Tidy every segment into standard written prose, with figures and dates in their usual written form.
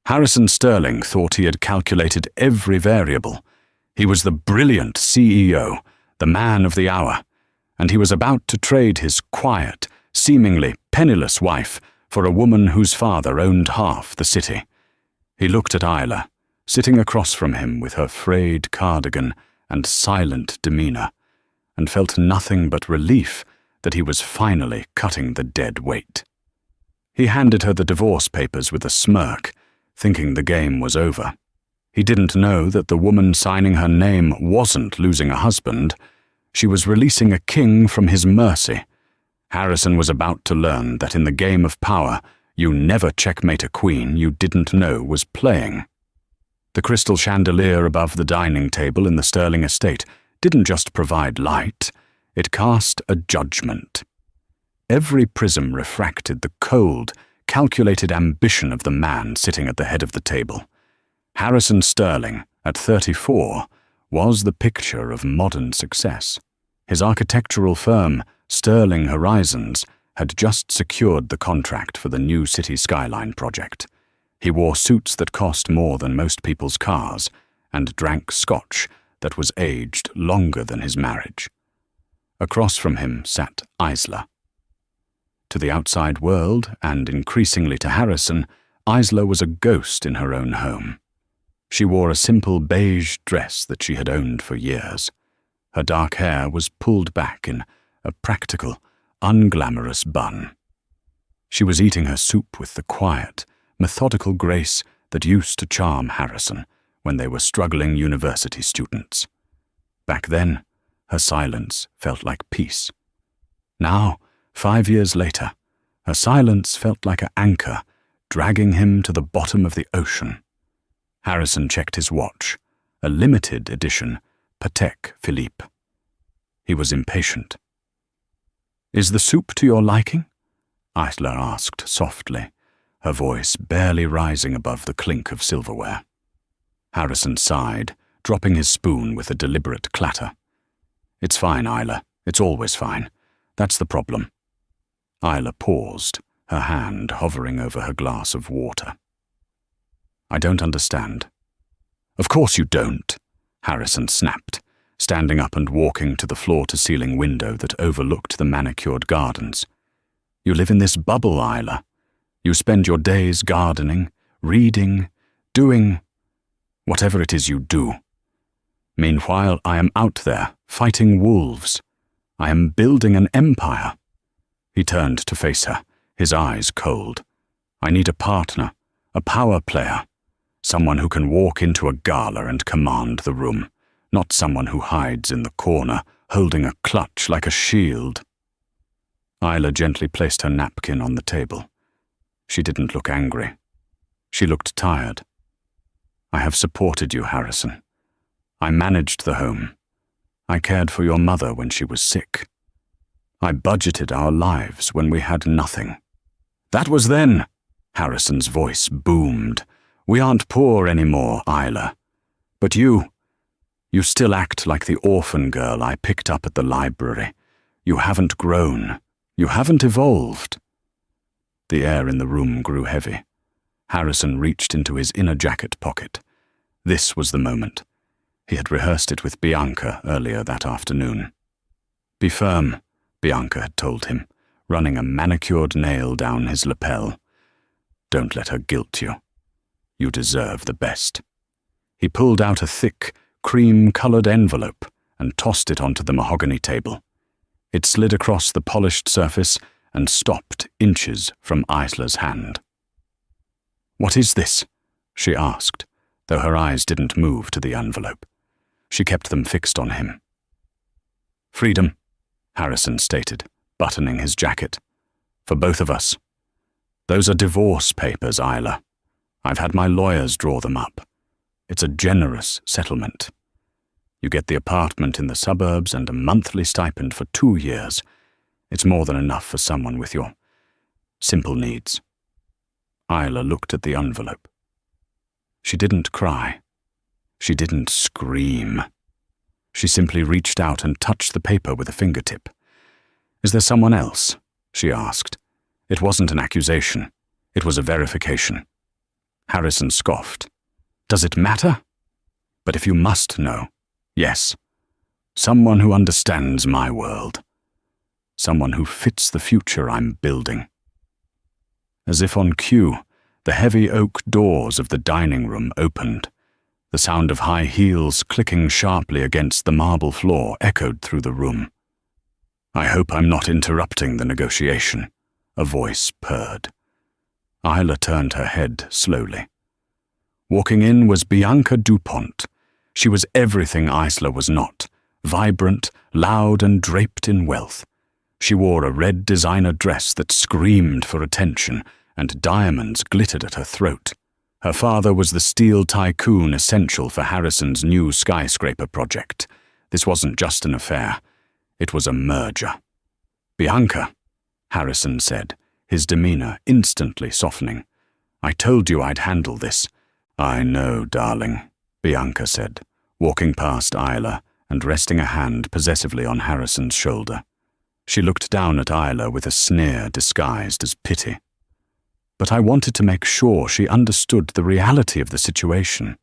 Harrison Sterling thought he had calculated every variable. He was the brilliant CEO, the man of the hour, and he was about to trade his quiet, seemingly penniless wife for a woman whose father owned half the city. He looked at Isla, sitting across from him with her frayed cardigan and silent demeanor, and felt nothing but relief that he was finally cutting the dead weight. He handed her the divorce papers with a smirk, thinking the game was over. He didn't know that the woman signing her name wasn't losing a husband. She was releasing a king from his mercy. Harrison was about to learn that in the game of power, you never checkmate a queen you didn't know was playing. The crystal chandelier above the dining table in the Sterling estate didn't just provide light, it cast a judgment. Every prism refracted the cold, calculated ambition of the man sitting at the head of the table. Harrison Sterling, at 34, was the picture of modern success. His architectural firm, Sterling Horizons, had just secured the contract for the new city skyline project. He wore suits that cost more than most people's cars, and drank scotch that was aged longer than his marriage. Across from him sat Isla. To the outside world, and increasingly to Harrison, Isla was a ghost in her own home. She wore a simple beige dress that she had owned for years. Her dark hair was pulled back in a practical, unglamorous bun. She was eating her soup with the quiet, methodical grace that used to charm Harrison when they were struggling university students. Back then, her silence felt like peace. Now, 5 years later, her silence felt like an anchor dragging him to the bottom of the ocean. Harrison checked his watch, a limited edition Patek Philippe. He was impatient. "Is the soup to your liking?" Isla asked softly, her voice barely rising above the clink of silverware. Harrison sighed, dropping his spoon with a deliberate clatter. "It's fine, Isla. It's always fine. That's the problem." Isla paused, her hand hovering over her glass of water. "I don't understand." "Of course you don't," Harrison snapped, standing up and walking to the floor-to-ceiling window that overlooked the manicured gardens. "You live in this bubble, Isla. You spend your days gardening, reading, doing whatever it is you do. Meanwhile, I am out there, fighting wolves. I am building an empire." He turned to face her, his eyes cold. "I need a partner, a power player, someone who can walk into a gala and command the room, not someone who hides in the corner, holding a clutch like a shield." Isla gently placed her napkin on the table. She didn't look angry. She looked tired. "I have supported you, Harrison. I managed the home. I cared for your mother when she was sick. I budgeted our lives when we had nothing." "That was then," Harrison's voice boomed. "We aren't poor anymore, Isla. But you still act like the orphan girl I picked up at the library. You haven't grown. You haven't evolved." The air in the room grew heavy. Harrison reached into his inner jacket pocket. This was the moment. He had rehearsed it with Bianca earlier that afternoon. "Be firm," Bianca had told him, running a manicured nail down his lapel. "Don't let her guilt you. You deserve the best." He pulled out a thick, cream-colored envelope and tossed it onto the mahogany table. It slid across the polished surface and stopped inches from Isla's hand. "What is this?" she asked, though her eyes didn't move to the envelope. She kept them fixed on him. "Freedom," Harrison stated, buttoning his jacket. "For both of us. Those are divorce papers, Isla. I've had my lawyers draw them up. It's a generous settlement. You get the apartment in the suburbs and a monthly stipend for 2 years. It's more than enough for someone with your simple needs." Isla looked at the envelope. She didn't cry. She didn't scream. She simply reached out and touched the paper with a fingertip. "Is there someone else?" she asked. It wasn't an accusation. It was a verification. Harrison scoffed. Does it matter? But if you must know, yes. Someone who understands my world. Someone who fits the future I'm building. As if on cue, the heavy oak doors of the dining room opened. The sound of high heels clicking sharply against the marble floor echoed through the room. I hope I'm not interrupting the negotiation, a voice purred. Isla turned her head slowly. Walking in was Bianca Dupont. She was everything Isla was not, vibrant, loud, and draped in wealth. She wore a red designer dress that screamed for attention, and diamonds glittered at her throat. Her father was the steel tycoon essential for Harrison's new skyscraper project. This wasn't just an affair. It was a merger. Bianca, Harrison said, his demeanor instantly softening. I told you I'd handle this. I know, darling, Bianca said, walking past Isla and resting a hand possessively on Harrison's shoulder. She looked down at Isla with a sneer disguised as pity. But I wanted to make sure she understood the reality of the situation.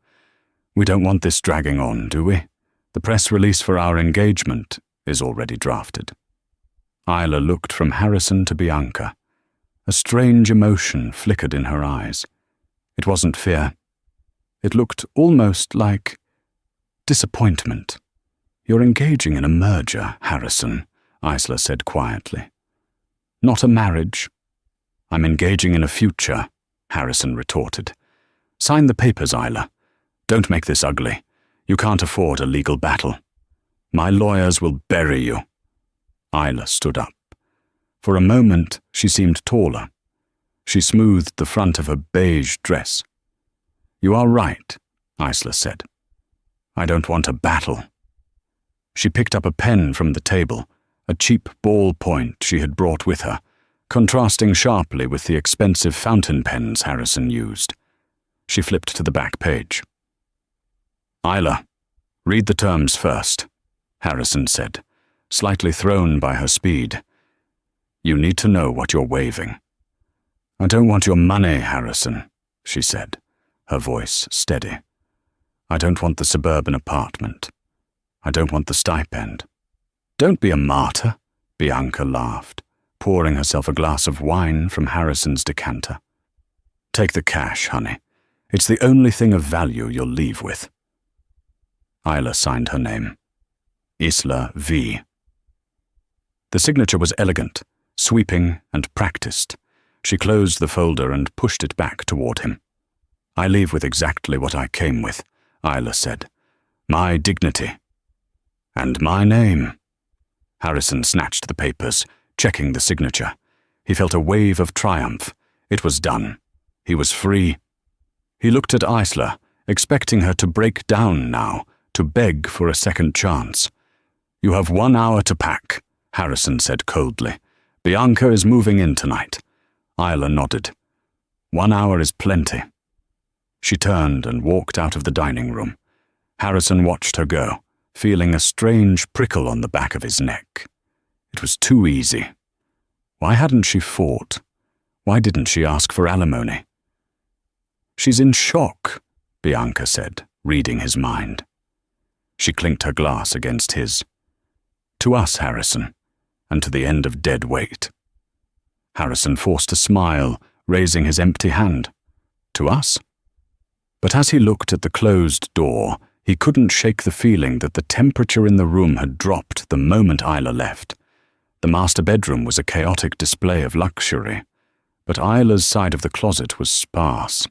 We don't want this dragging on, do we? The press release for our engagement is already drafted. Isla looked from Harrison to Bianca. A strange emotion flickered in her eyes. It wasn't fear. It looked almost like disappointment. You're engaging in a merger, Harrison, Isla said quietly. Not a marriage. I'm engaging in a future, Harrison retorted. Sign the papers, Isla. Don't make this ugly. You can't afford a legal battle. My lawyers will bury you. Isla stood up. For a moment, she seemed taller. She smoothed the front of her beige dress. You are right, Isla said. I don't want a battle. She picked up a pen from the table, a cheap ballpoint she had brought with her, contrasting sharply with the expensive fountain pens Harrison used. She flipped to the back page. Isla, read the terms first, Harrison said, slightly thrown by her speed. You need to know what you're waiving. I don't want your money, Harrison, she said, her voice steady. I don't want the suburban apartment. I don't want the stipend. Don't be a martyr, Bianca laughed, pouring herself a glass of wine from Harrison's decanter. Take the cash, honey. It's the only thing of value you'll leave with. Isla signed her name. Isla V. The signature was elegant, sweeping, and practiced. She closed the folder and pushed it back toward him. I leave with exactly what I came with, Isla said. My dignity. And my name. Harrison snatched the papers, checking the signature. He felt a wave of triumph. It was done. He was free. He looked at Isla, expecting her to break down now, to beg for a second chance. You have 1 hour to pack, Harrison said coldly. Bianca is moving in tonight. Isla nodded. 1 hour is plenty. She turned and walked out of the dining room. Harrison watched her go, feeling a strange prickle on the back of his neck. It was too easy. Why hadn't she fought? Why didn't she ask for alimony? She's in shock, Bianca said, reading his mind. She clinked her glass against his. To us, Harrison, and to the end of dead weight. Harrison forced a smile, raising his empty hand. To us? But as he looked at the closed door, he couldn't shake the feeling that the temperature in the room had dropped the moment Isla left. The master bedroom was a chaotic display of luxury, but Isla's side of the closet was sparse.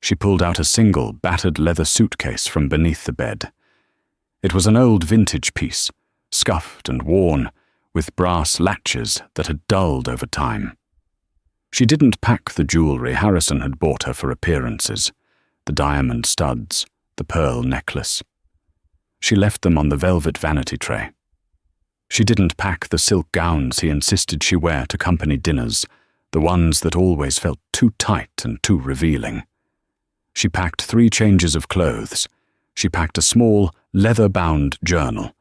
She pulled out a single, battered leather suitcase from beneath the bed. It was an old vintage piece, scuffed and worn, with brass latches that had dulled over time. She didn't pack the jewelry Harrison had bought her for appearances, the diamond studs, the pearl necklace. She left them on the velvet vanity tray. She didn't pack the silk gowns he insisted she wear to company dinners, the ones that always felt too tight and too revealing. She packed 3 changes of clothes. She packed a small, leather-bound journal.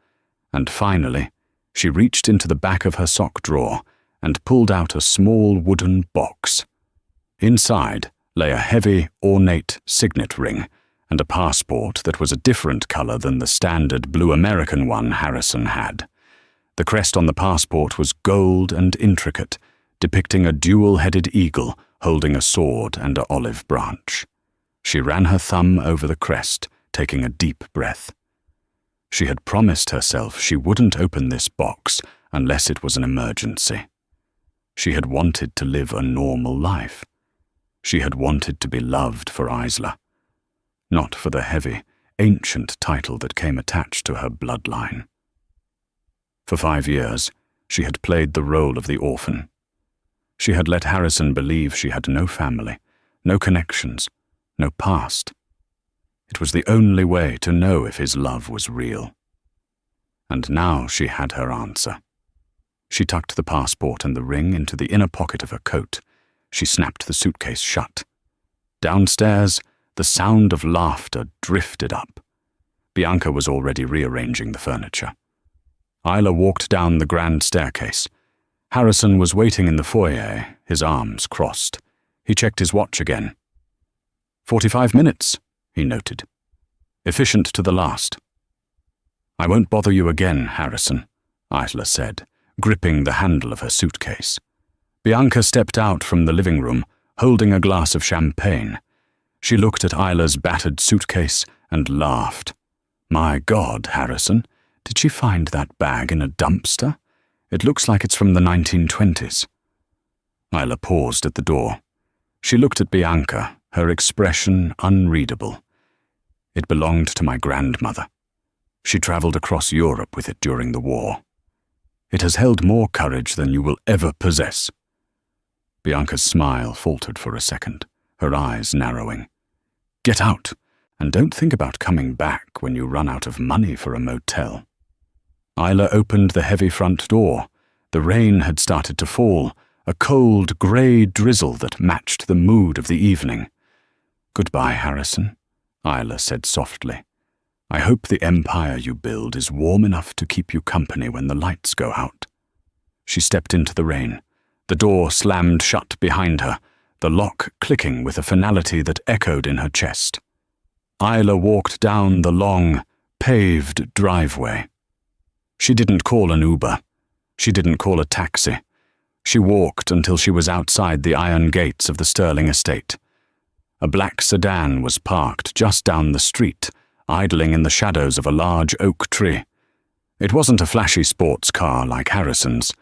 And finally, she reached into the back of her sock drawer and pulled out a small wooden box. Inside, lay a heavy, ornate signet ring and a passport that was a different color than the standard blue American one Harrison had. The crest on the passport was gold and intricate, depicting a dual-headed eagle holding a sword and an olive branch. She ran her thumb over the crest, taking a deep breath. She had promised herself she wouldn't open this box unless it was an emergency. She had wanted to live a normal life. She had wanted to be loved for Isla, not for the heavy, ancient title that came attached to her bloodline. For 5 years, she had played the role of the orphan. She had let Harrison believe she had no family, no connections, no past. It was the only way to know if his love was real. And now she had her answer. She tucked the passport and the ring into the inner pocket of her coat. She snapped the suitcase shut. Downstairs, the sound of laughter drifted up. Bianca was already rearranging the furniture. Isla walked down the grand staircase. Harrison was waiting in the foyer, his arms crossed. He checked his watch again. 45 minutes, he noted. Efficient to the last. I won't bother you again, Harrison, Isla said, gripping the handle of her suitcase. Bianca stepped out from the living room, holding a glass of champagne. She looked at Isla's battered suitcase and laughed. My God, Harrison, did she find that bag in a dumpster? It looks like it's from the 1920s. Isla paused at the door. She looked at Bianca, her expression unreadable. It belonged to my grandmother. She traveled across Europe with it during the war. It has held more courage than you will ever possess. Bianca's smile faltered for a second, her eyes narrowing. Get out, and don't think about coming back when you run out of money for a motel. Isla opened the heavy front door. The rain had started to fall, a cold, grey drizzle that matched the mood of the evening. Goodbye, Harrison, Isla said softly. I hope the empire you build is warm enough to keep you company when the lights go out. She stepped into the rain. The door slammed shut behind her, the lock clicking with a finality that echoed in her chest. Isla walked down the long, paved driveway. She didn't call an Uber. She didn't call a taxi. She walked until she was outside the iron gates of the Sterling estate. A black sedan was parked just down the street, idling in the shadows of a large oak tree. It wasn't a flashy sports car like Harrison's.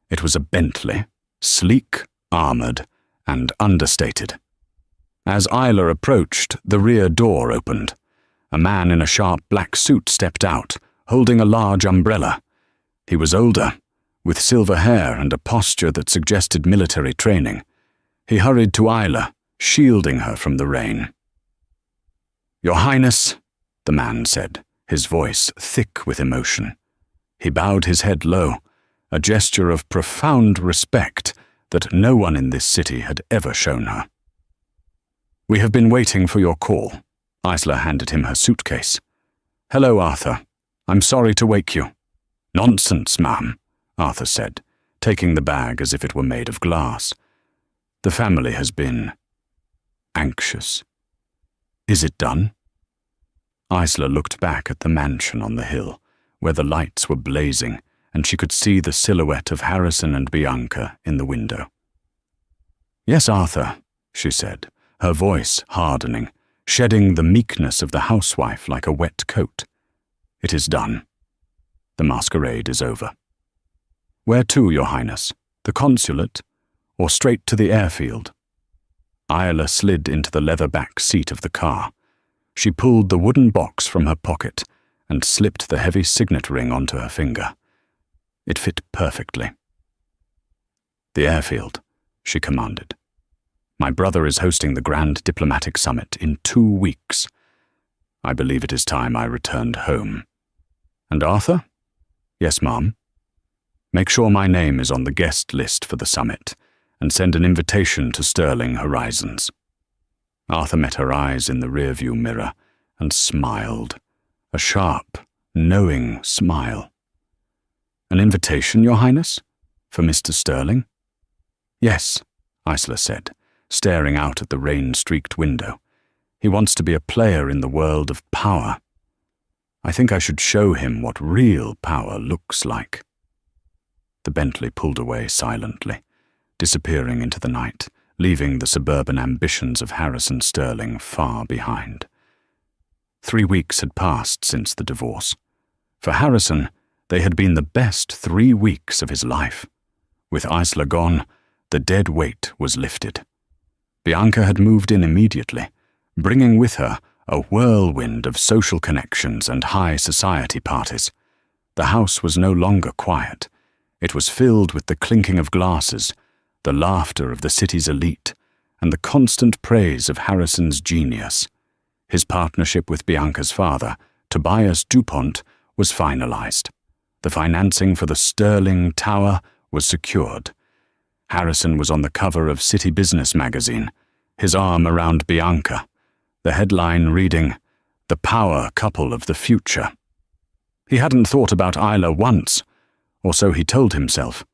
It was a Bentley, sleek, armored, and understated. As Isla approached, the rear door opened. A man in a sharp black suit stepped out, holding a large umbrella. He was older, with silver hair and a posture that suggested military training. He hurried to Isla, shielding her from the rain. Your Highness, the man said, his voice thick with emotion. He bowed his head low, a gesture of profound respect that no one in this city had ever shown her. We have been waiting for your call. Isla handed him her suitcase. Hello, Arthur. I'm sorry to wake you. Nonsense, ma'am, Arthur said, taking the bag as if it were made of glass. The family has been anxious. Is it done? Isla looked back at the mansion on the hill, where the lights were blazing, and she could see the silhouette of Harrison and Bianca in the window. Yes, Arthur, she said, her voice hardening, shedding the meekness of the housewife like a wet coat. It is done. The masquerade is over. Where to, Your Highness? The consulate, or straight to the airfield? Isla slid into the leather-back seat of the car. She pulled the wooden box from her pocket and slipped the heavy signet ring onto her finger. It fit perfectly. The airfield, she commanded. My brother is hosting the Grand Diplomatic Summit in 2 weeks. I believe it is time I returned home. And Arthur? Yes, ma'am. Make sure my name is on the guest list for the summit, and send an invitation to Sterling Horizons. Arthur met her eyes in the rearview mirror and smiled, a sharp, knowing smile. An invitation, Your Highness? For Mr. Sterling? Yes, Isla said, staring out at the rain-streaked window. He wants to be a player in the world of power. I think I should show him what real power looks like. The Bentley pulled away silently, disappearing into the night, leaving the suburban ambitions of Harrison Sterling far behind. 3 weeks had passed since the divorce. For Harrison, they had been the best 3 weeks of his life. With Isla gone, the dead weight was lifted. Bianca had moved in immediately, bringing with her a whirlwind of social connections and high society parties. The house was no longer quiet. It was filled with the clinking of glasses, the laughter of the city's elite, and the constant praise of Harrison's genius. His partnership with Bianca's father, Tobias DuPont, was finalized. The financing for the Sterling Tower was secured. Harrison was on the cover of City Business magazine, his arm around Bianca, the headline reading, "The Power Couple of the Future." He hadn't thought about Isla once, or so he told himself.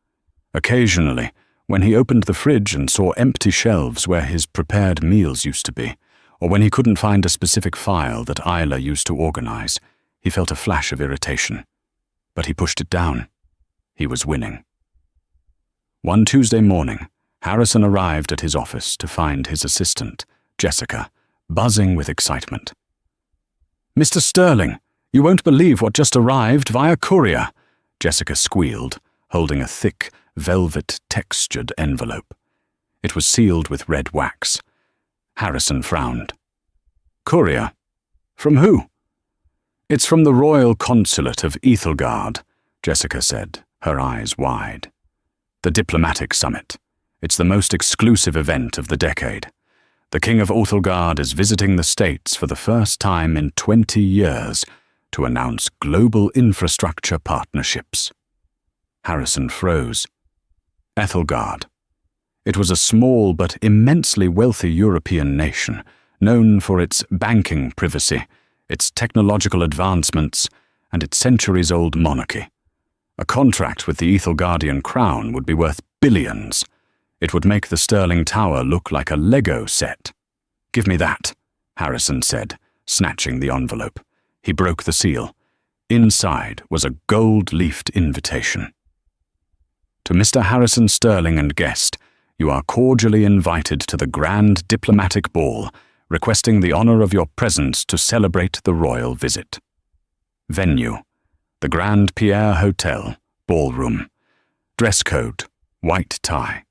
Occasionally, when he opened the fridge and saw empty shelves where his prepared meals used to be, or when he couldn't find a specific file that Isla used to organize, he felt a flash of irritation. But he pushed it down. He was winning. One Tuesday morning, Harrison arrived at his office to find his assistant, Jessica, buzzing with excitement. "Mr. Sterling, you won't believe what just arrived via courier," Jessica squealed, holding a thick, velvet-textured envelope. It was sealed with red wax. Harrison frowned. "Courier? From who?" "It's from the Royal Consulate of Ethelgard," Jessica said, her eyes wide. "The diplomatic summit. It's the most exclusive event of the decade. The King of Ethelgard is visiting the States for the first time in 20 years to announce global infrastructure partnerships." Harrison froze. Ethelgard. It was a small but immensely wealthy European nation, known for its banking privacy, its technological advancements, and its centuries-old monarchy. A contract with the Ethelgardian crown would be worth billions. It would make the Sterling Tower look like a Lego set. "Give me that," Harrison said, snatching the envelope. He broke the seal. Inside was a gold-leafed invitation. "To Mr. Harrison Sterling and guest, you are cordially invited to the Grand Diplomatic Ball, requesting the honor of your presence to celebrate the royal visit. Venue: the Grand Pierre Hotel, ballroom. Dress code: white tie."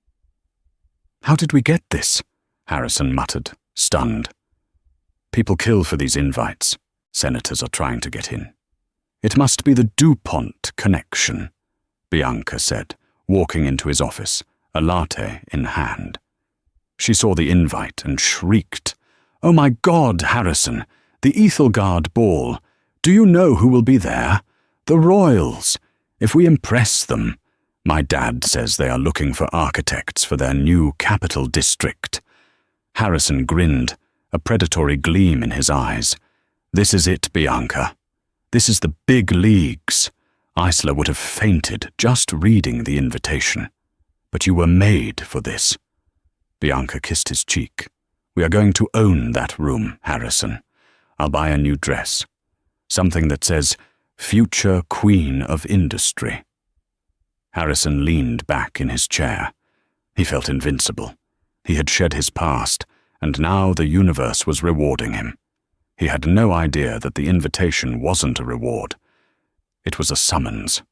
"How did we get this?" Harrison muttered, stunned. "People kill for these invites. Senators are trying to get in." "It must be the DuPont connection," Bianca said, walking into his office, a latte in hand. She saw the invite and shrieked, "Oh my God, Harrison! The Ethelgard ball! Do you know who will be there? The royals! If we impress them. My dad says they are looking for architects for their new capital district." Harrison grinned, a predatory gleam in his eyes. "This is it, Bianca. This is the big leagues. Isla would have fainted just reading the invitation. But you were made for this." Bianca kissed his cheek. "We are going to own that room, Harrison. I'll buy a new dress. Something that says, 'Future Queen of Industry.'" Harrison leaned back in his chair. He felt invincible. He had shed his past, and now the universe was rewarding him. He had no idea that the invitation wasn't a reward. It was a summons.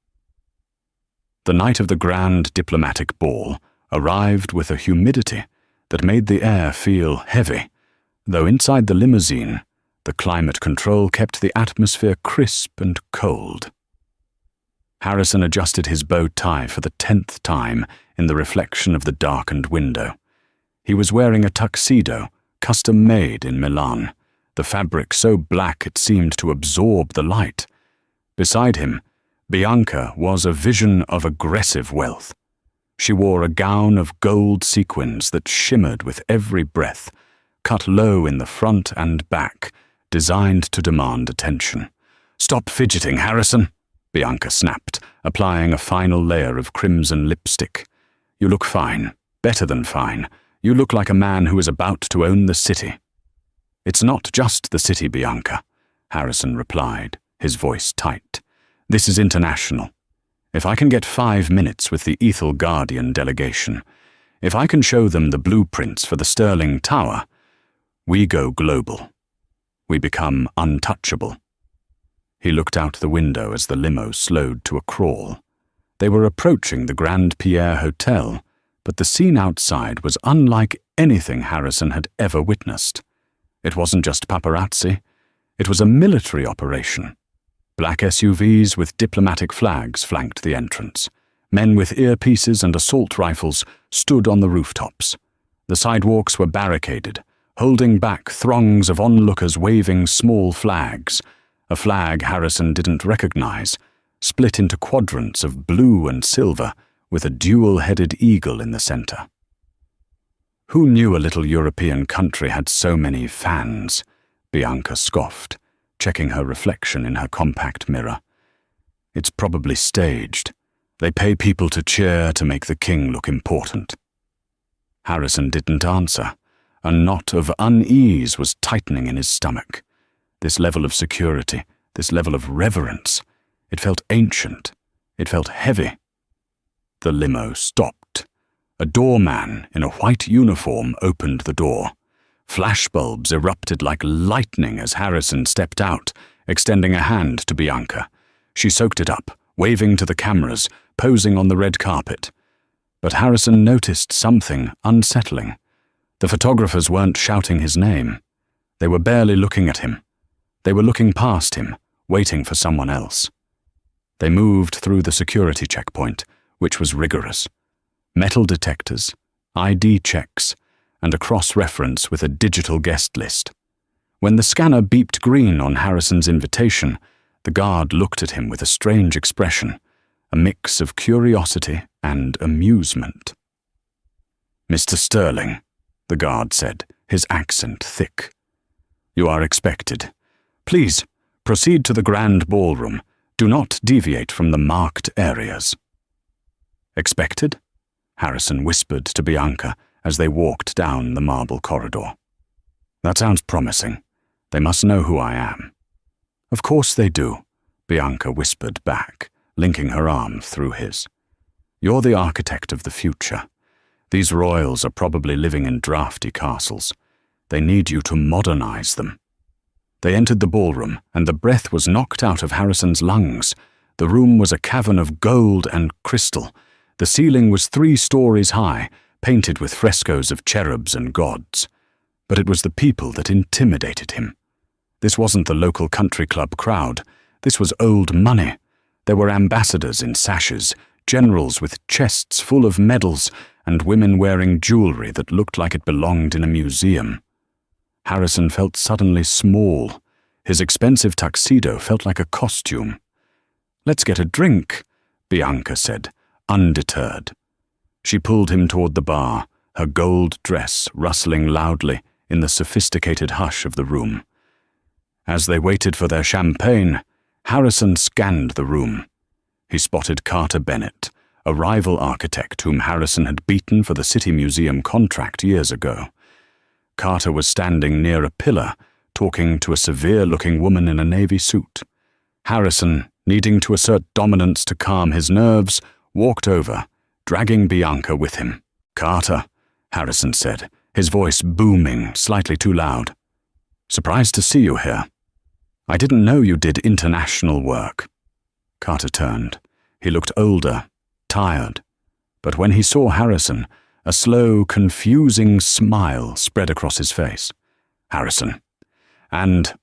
The night of the Grand Diplomatic Ball arrived with a humidity that made the air feel heavy, though inside the limousine, the climate control kept the atmosphere crisp and cold. Harrison adjusted his bow tie for the 10th time in the reflection of the darkened window. He was wearing a tuxedo, custom-made in Milan, the fabric so black it seemed to absorb the light. Beside him, Bianca was a vision of aggressive wealth. She wore a gown of gold sequins that shimmered with every breath, cut low in the front and back, designed to demand attention. "Stop fidgeting, Harrison," Bianca snapped, applying a final layer of crimson lipstick. "You look fine, better than fine. You look like a man who is about to own the city." "It's not just the city, Bianca," Harrison replied, his voice tight. "This is international. If I can get 5 minutes with the Ethel Guardian delegation, if I can show them the blueprints for the Sterling Tower, we go global. We become untouchable." He looked out the window as the limo slowed to a crawl. They were approaching the Grand Pierre Hotel, but the scene outside was unlike anything Harrison had ever witnessed. It wasn't just paparazzi. It was a military operation. Black SUVs with diplomatic flags flanked the entrance. Men with earpieces and assault rifles stood on the rooftops. The sidewalks were barricaded, holding back throngs of onlookers waving small flags. A flag Harrison didn't recognize, split into quadrants of blue and silver, with a dual-headed eagle in the center. "Who knew a little European country had so many fans?" Bianca scoffed, checking her reflection in her compact mirror. "It's probably staged. They pay people to cheer to make the king look important." Harrison didn't answer. A knot of unease was tightening in his stomach. This level of security, this level of reverence, it felt ancient. It felt heavy. The limo stopped. A doorman in a white uniform opened the door. Flashbulbs erupted like lightning as Harrison stepped out, extending a hand to Bianca. She soaked it up, waving to the cameras, posing on the red carpet. But Harrison noticed something unsettling. The photographers weren't shouting his name. They were barely looking at him. They were looking past him, waiting for someone else. They moved through the security checkpoint, which was rigorous. Metal detectors, ID checks, and a cross-reference with a digital guest list. When the scanner beeped green on Harrison's invitation, the guard looked at him with a strange expression, a mix of curiosity and amusement. "Mr. Sterling," the guard said, his accent thick. "You are expected. Please, proceed to the grand ballroom. Do not deviate from the marked areas." "Expected?" Harrison whispered to Bianca as they walked down the marble corridor. "That sounds promising. They must know who I am." "Of course they do," Bianca whispered back, linking her arm through his. "You're the architect of the future. These royals are probably living in drafty castles. They need you to modernize them." They entered the ballroom, and the breath was knocked out of Harrison's lungs. The room was a cavern of gold and crystal. The ceiling was 3 stories high, painted with frescoes of cherubs and gods. But it was the people that intimidated him. This wasn't the local country club crowd. This was old money. There were ambassadors in sashes, generals with chests full of medals, and women wearing jewelry that looked like it belonged in a museum. Harrison felt suddenly small. His expensive tuxedo felt like a costume. "Let's get a drink," Bianca said, undeterred. She pulled him toward the bar, her gold dress rustling loudly in the sophisticated hush of the room. As they waited for their champagne, Harrison scanned the room. He spotted Carter Bennett, a rival architect whom Harrison had beaten for the City Museum contract years ago. Carter was standing near a pillar, talking to a severe-looking woman in a navy suit. Harrison, needing to assert dominance to calm his nerves, walked over, dragging Bianca with him. "Carter," Harrison said, his voice booming slightly too loud. "Surprised to see you here. I didn't know you did international work." Carter turned. He looked older, tired. But when he saw Harrison, a slow, confusing smile spread across his face. "Harrison. And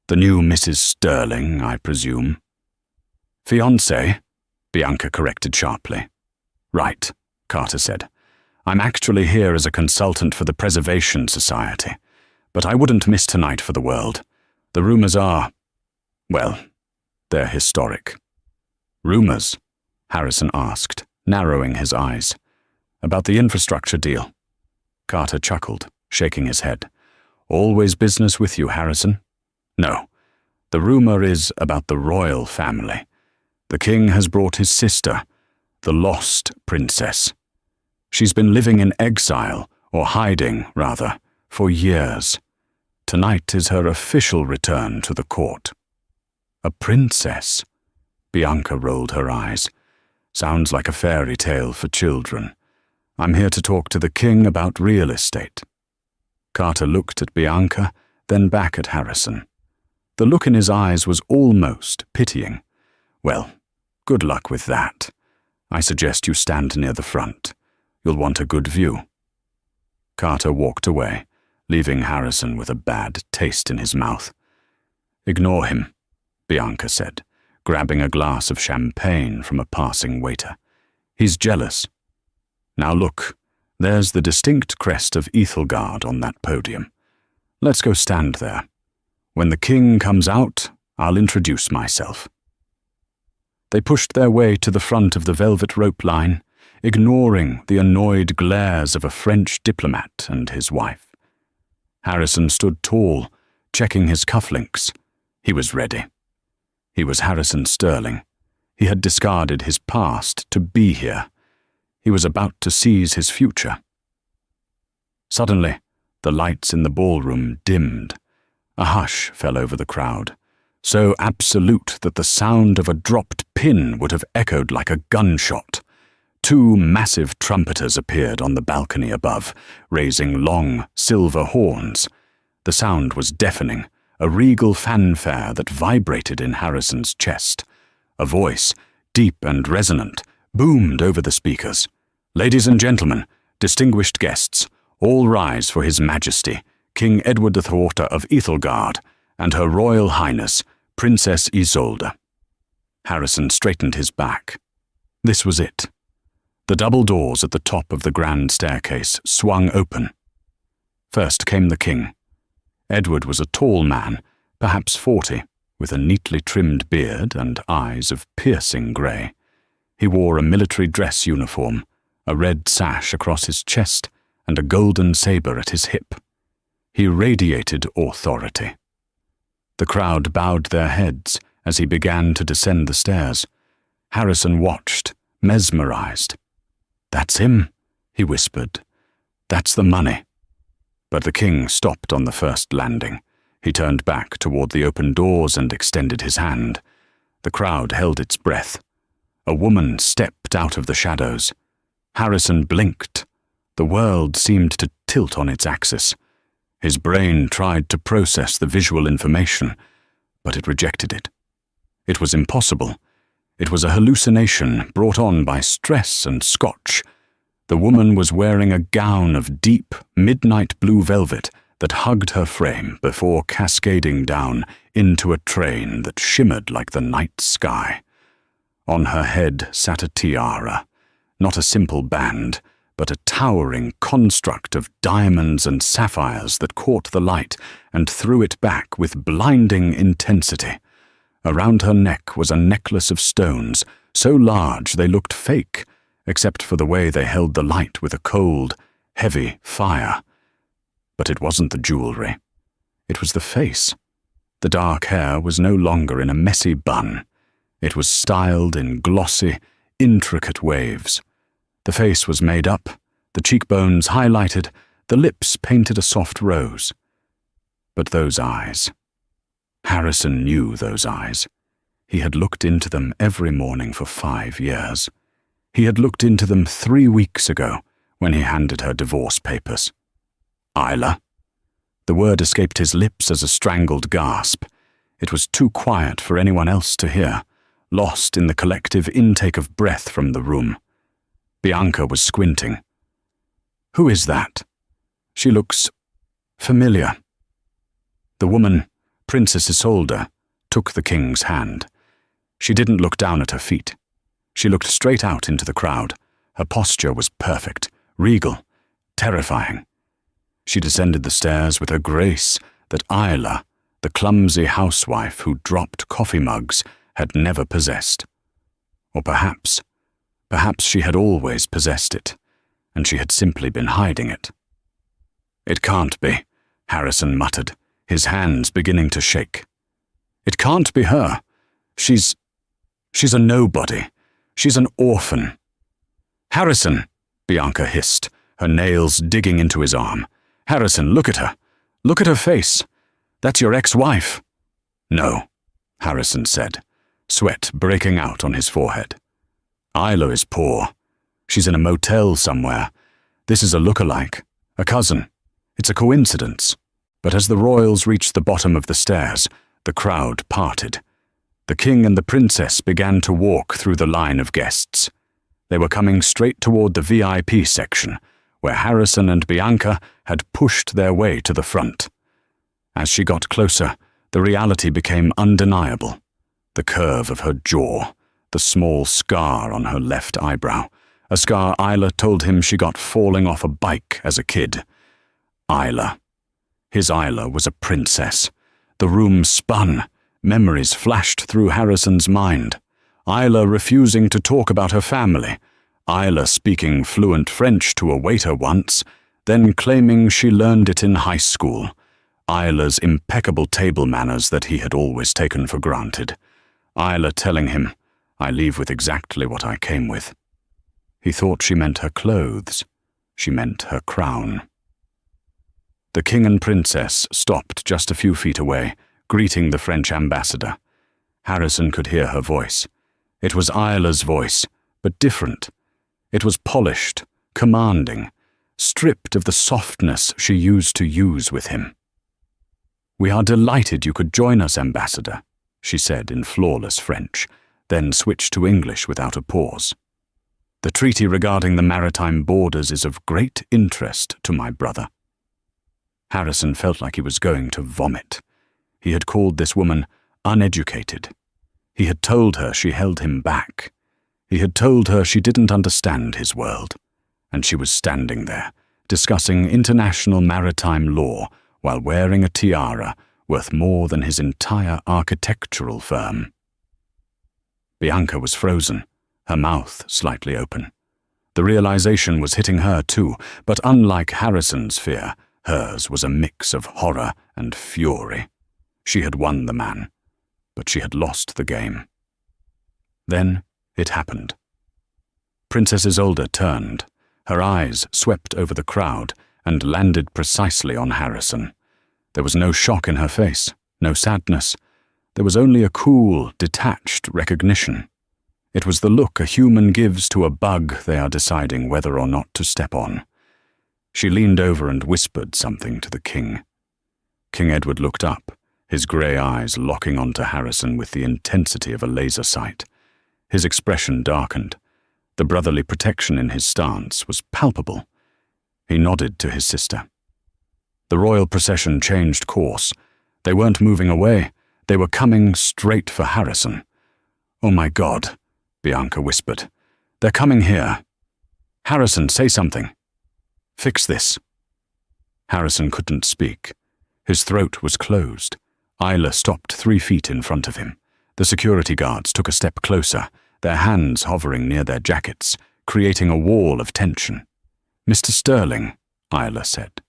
the new Mrs. Sterling, I presume." "Fiancé," Bianca corrected sharply. "Right," Carter said. "I'm actually here as a consultant for the Preservation Society, but I wouldn't miss tonight for the world. The rumors are, well, they're historic." "Rumors?" Harrison asked, narrowing his eyes. "About the infrastructure deal?" Carter chuckled, shaking his head. "Always business with you, Harrison?" "No. The rumor is about the royal family. The king has brought his sister, the lost princess. She's been living in exile, or hiding, rather, for years. Tonight is her official return to the court. A princess? Bianca rolled her eyes. Sounds like a fairy tale for children. I'm here to talk to the king about real estate. Carter looked at Bianca, then back at Harrison. The look in his eyes was almost pitying. Well, good luck with that. I suggest you stand near the front. You'll want a good view. Carter walked away, leaving Harrison with a bad taste in his mouth. Ignore him, Bianca said, grabbing a glass of champagne from a passing waiter. He's jealous. Now look, there's the distinct crest of Ethelgard on that podium. Let's go stand there. When the king comes out, I'll introduce myself. They pushed their way to the front of the velvet rope line, ignoring the annoyed glares of a French diplomat and his wife. Harrison stood tall, checking his cufflinks. He was ready. He was Harrison Sterling. He had discarded his past to be here. He was about to seize his future. Suddenly, the lights in the ballroom dimmed. A hush fell over the crowd, so absolute that the sound of a dropped pin would have echoed like a gunshot. Two massive trumpeters appeared on the balcony above, raising long, silver horns. The sound was deafening, a regal fanfare that vibrated in Harrison's chest. A voice, deep and resonant, boomed over the speakers. Ladies and gentlemen, distinguished guests, all rise for His Majesty, King Edward IV of Ethelgard, and Her Royal Highness, Princess Isolde. Harrison straightened his back. This was it. The double doors at the top of the grand staircase swung open. First came the king. Edward was a tall man, perhaps 40, with a neatly trimmed beard and eyes of piercing grey. He wore a military dress uniform, a red sash across his chest, and a golden sabre at his hip. He radiated authority. The crowd bowed their heads as he began to descend the stairs. Harrison watched, mesmerized. "That's him," he whispered. "That's the money." But the king stopped on the first landing. He turned back toward the open doors and extended his hand. The crowd held its breath. A woman stepped out of the shadows. Harrison blinked. The world seemed to tilt on its axis. His brain tried to process the visual information, but it rejected it. It was impossible. It was a hallucination brought on by stress and scotch. The woman was wearing a gown of deep, midnight blue velvet that hugged her frame before cascading down into a train that shimmered like the night sky. On her head sat a tiara, not a simple band, but a towering construct of diamonds and sapphires that caught the light and threw it back with blinding intensity. Around her neck was a necklace of stones, so large they looked fake, except for the way they held the light with a cold, heavy fire. But it wasn't the jewelry. It was the face. The dark hair was no longer in a messy bun. It was styled in glossy, intricate waves. The face was made up, the cheekbones highlighted, the lips painted a soft rose. But those eyes. Harrison knew those eyes. He had looked into them every morning for 5 years. He had looked into them 3 weeks ago when he handed her divorce papers. Isla. The word escaped his lips as a strangled gasp. It was too quiet for anyone else to hear, lost in the collective intake of breath from the room. Bianca was squinting. "Who is that? She looks familiar." The woman, Princess Isolde, took the king's hand. She didn't look down at her feet. She looked straight out into the crowd. Her posture was perfect, regal, terrifying. She descended the stairs with a grace that Isla, the clumsy housewife who dropped coffee mugs, had never possessed. Or perhaps she had always possessed it, and she had simply been hiding it. "It can't be," Harrison muttered, his hands beginning to shake. "It can't be her. She's a nobody. She's an orphan." "Harrison," Bianca hissed, her nails digging into his arm. "Harrison, look at her. Look at her face. That's your ex-wife." "No," Harrison said, sweat breaking out on his forehead. "Isla is poor. She's in a motel somewhere. This is a look-alike, a cousin. It's a coincidence." But as the royals reached the bottom of the stairs, the crowd parted. The king and the princess began to walk through the line of guests. They were coming straight toward the VIP section, where Harrison and Bianca had pushed their way to the front. As she got closer, the reality became undeniable. The curve of her jaw, the small scar on her left eyebrow, a scar Isla told him she got falling off a bike as a kid. Isla. His Isla was a princess. The room spun. Memories flashed through Harrison's mind. Isla refusing to talk about her family. Isla speaking fluent French to a waiter once, then claiming she learned it in high school. Isla's impeccable table manners that he had always taken for granted. Isla telling him, "I leave with exactly what I came with." He thought she meant her clothes. She meant her crown. The king and princess stopped just a few feet away, greeting the French ambassador. Harrison could hear her voice. It was Isla's voice, but different. It was polished, commanding, stripped of the softness she used to use with him. "We are delighted you could join us, Ambassador," she said in flawless French, then switched to English without a pause. "The treaty regarding the maritime borders is of great interest to my brother." Harrison felt like he was going to vomit. He had called this woman uneducated. He had told her she held him back. He had told her she didn't understand his world. And she was standing there, discussing international maritime law while wearing a tiara worth more than his entire architectural firm. Bianca was frozen, her mouth slightly open. The realization was hitting her too, but unlike Harrison's fear, hers was a mix of horror and fury. She had won the man, but she had lost the game. Then it happened. Princess Isolde turned. Her eyes swept over the crowd and landed precisely on Harrison. There was no shock in her face, no sadness. There was only a cool, detached recognition. It was the look a human gives to a bug they are deciding whether or not to step on. She leaned over and whispered something to the king. King Edward looked up, his grey eyes locking onto Harrison with the intensity of a laser sight. His expression darkened. The brotherly protection in his stance was palpable. He nodded to his sister. The royal procession changed course. They weren't moving away. They were coming straight for Harrison. "Oh my God," Bianca whispered. "They're coming here. Harrison, say something. Fix this." Harrison couldn't speak. His throat was closed. Isla stopped 3 feet in front of him. The security guards took a step closer, their hands hovering near their jackets, creating a wall of tension. "Mr. Sterling," Isla said.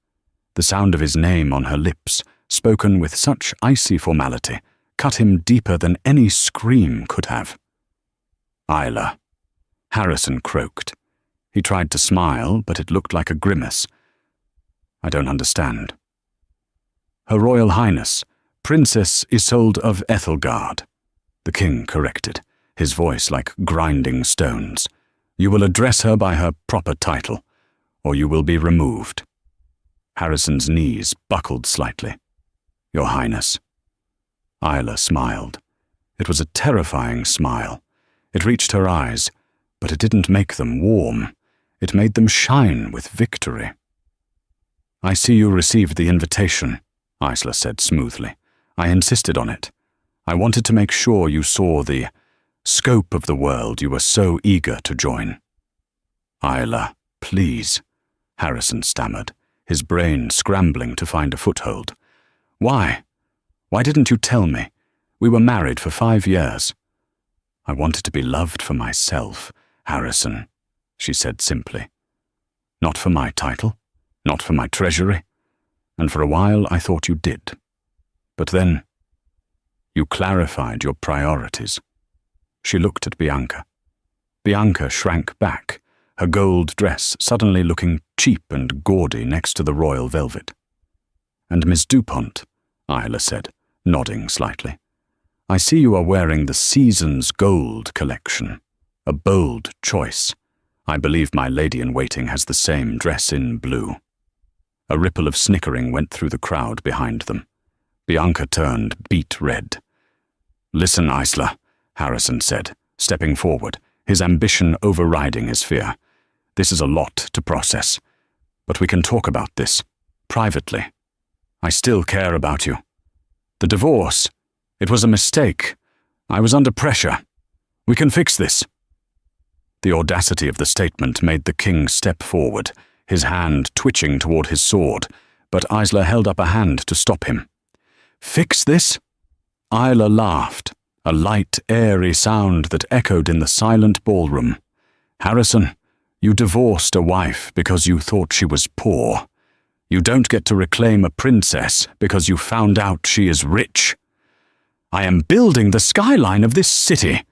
The sound of his name on her lips, spoken with such icy formality, cut him deeper than any scream could have. "Isla." Harrison croaked. He tried to smile, but it looked like a grimace. "I don't understand." "Her Royal Highness, Princess Isolde of Ethelgard," the king corrected, his voice like grinding stones. "You will address her by her proper title, or you will be removed." Harrison's knees buckled slightly. "Your Highness." Isla smiled. It was a terrifying smile. It reached her eyes, but it didn't make them warm. It made them shine with victory. "I see you received the invitation," Isla said smoothly. "I insisted on it. I wanted to make sure you saw the scope of the world you were so eager to join." "Isla, please," Harrison stammered, his brain scrambling to find a foothold. "Why? Why didn't you tell me? We were married for 5 years." "I wanted to be loved for myself, Harrison," she said simply. "Not for my title, not for my treasury, and for a while I thought you did. But then, you clarified your priorities." She looked at Bianca. Bianca shrank back, her gold dress suddenly looking cheap and gaudy next to the royal velvet. "And Miss Dupont," Isla said, nodding slightly. "I see you are wearing the Season's Gold collection. A bold choice. I believe my lady-in-waiting has the same dress in blue." A ripple of snickering went through the crowd behind them. Bianca turned beet red. "Listen, Isla," Harrison said, stepping forward, his ambition overriding his fear. "This is a lot to process, but we can talk about this, privately. I still care about you. The divorce, it was a mistake. I was under pressure. We can fix this." The audacity of the statement made the king step forward, his hand twitching toward his sword, but Isla held up a hand to stop him. "Fix this?" Isla laughed, a light, airy sound that echoed in the silent ballroom. "Harrison, you divorced a wife because you thought she was poor. You don't get to reclaim a princess because you found out she is rich." "I am building the skyline of this city,"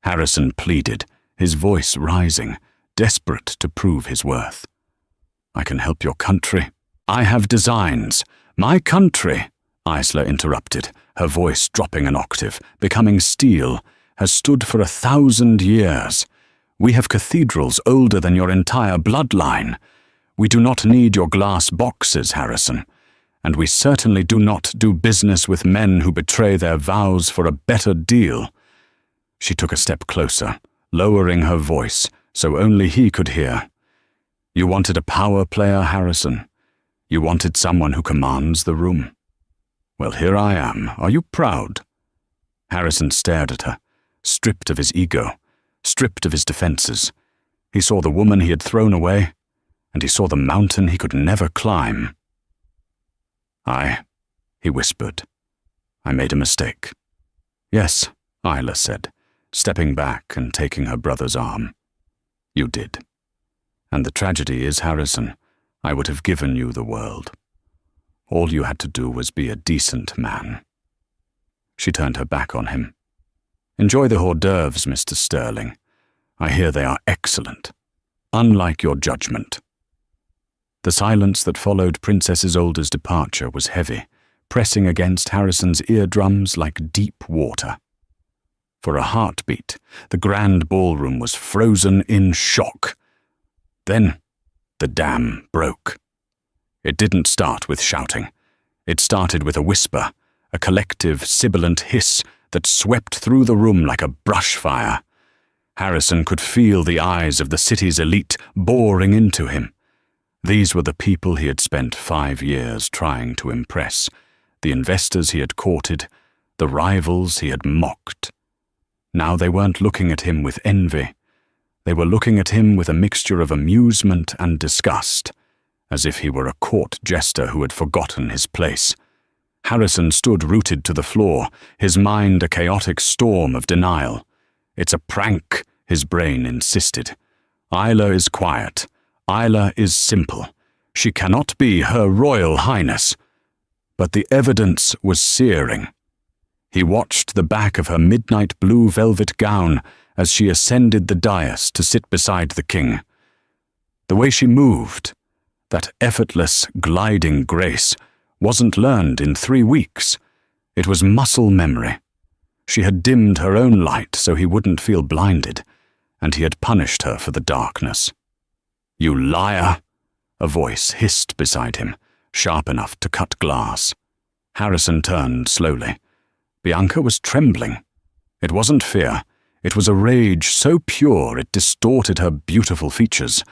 Harrison pleaded, his voice rising, desperate to prove his worth. "I can help your country. I have designs. My country," Isla interrupted, her voice dropping an octave, becoming steel, "has stood for 1,000 years. We have cathedrals older than your entire bloodline. We do not need your glass boxes, Harrison, and we certainly do not do business with men who betray their vows for a better deal." She took a step closer, lowering her voice so only he could hear. "You wanted a power player, Harrison. You wanted someone who commands the room. Well, here I am. Are you proud?" Harrison stared at her, stripped of his ego, stripped of his defenses. He saw the woman he had thrown away, and he saw the mountain he could never climb. He whispered. "I made a mistake." "Yes," Isla said, stepping back and taking her brother's arm. "You did. And the tragedy is, Harrison, I would have given you the world. All you had to do was be a decent man." She turned her back on him. "Enjoy the hors d'oeuvres, Mr. Sterling. I hear they are excellent, unlike your judgment." The silence that followed Princess Isolde's departure was heavy, pressing against Harrison's eardrums like deep water. For a heartbeat, the grand ballroom was frozen in shock. Then, the dam broke. It didn't start with shouting. It started with a whisper, a collective, sibilant hiss that swept through the room like a brush fire. Harrison could feel the eyes of the city's elite boring into him. These were the people he had spent 5 years trying to impress, the investors he had courted, the rivals he had mocked. Now they weren't looking at him with envy. They were looking at him with a mixture of amusement and disgust, as if he were a court jester who had forgotten his place. Harrison stood rooted to the floor, his mind a chaotic storm of denial. "It's a prank," his brain insisted. "Isla is quiet. Isla is simple. She cannot be Her Royal Highness." But the evidence was searing. He watched the back of her midnight blue velvet gown as she ascended the dais to sit beside the king. The way she moved, that effortless, gliding grace, wasn't learned in 3 weeks. It was muscle memory. She had dimmed her own light so he wouldn't feel blinded, and he had punished her for the darkness. "You liar!" a voice hissed beside him, sharp enough to cut glass. Harrison turned slowly. Bianca was trembling. It wasn't fear. It was a rage so pure it distorted her beautiful features.